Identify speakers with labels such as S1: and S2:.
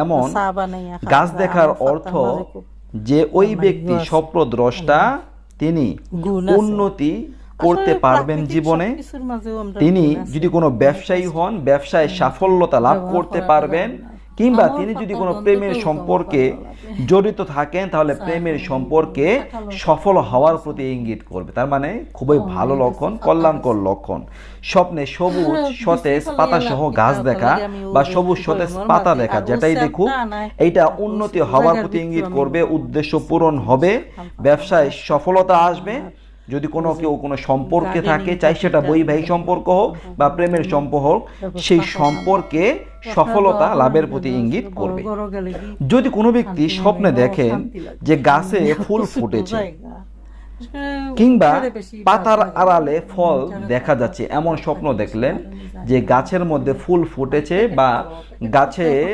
S1: এমন গাছ দেখার অর্থ যে ওই ব্যক্তি স্বপ্নদ্রষ্টা, তিনি উন্নতি করতে পারবেন জীবনে। তিনি যদি কোনো ব্যবসায়ী হন, ব্যবসায় সাফল্যতা লাভ করতে পারবেন, কিংবা তিনি যদি কোনো প্রেমের সম্পর্কে জড়িত থাকেন তাহলে প্রেমের সম্পর্কে সফল হওয়ার প্রতি ইঙ্গিত করবে। তার মানে খুবই ভালো লক্ষণ, কল্যাণকর লক্ষণ। স্বপ্নে সবুজ সতেজ পাতা সহ গাছ দেখা বা সবুজ সতেজ পাতা দেখা, যেটাই দেখুক এইটা উন্নতি হওয়ার প্রতি ইঙ্গিত করবে, উদ্দেশ্য পূরণ হবে, ব্যবসায় সফলতা আসবে। যদি কেউ কোনো সম্পর্কে থাকে, চাই সেটা বৈবাহিক সম্পর্ক হোক বা প্রেমের সম্পর্ক হোক, সেই সম্পর্কে সফলতা লাভের প্রতি ইঙ্গিত করবে। যদি কোনো ব্যক্তি স্বপ্নে দেখেন যে গাছে ফুল ফুটেছে কিংবা পাতার আড়ালে ফল দেখা যাচ্ছে, এমন স্বপ্ন দেখলেন যে গাছের মধ্যে ফুল ফুটেছে বা গাছের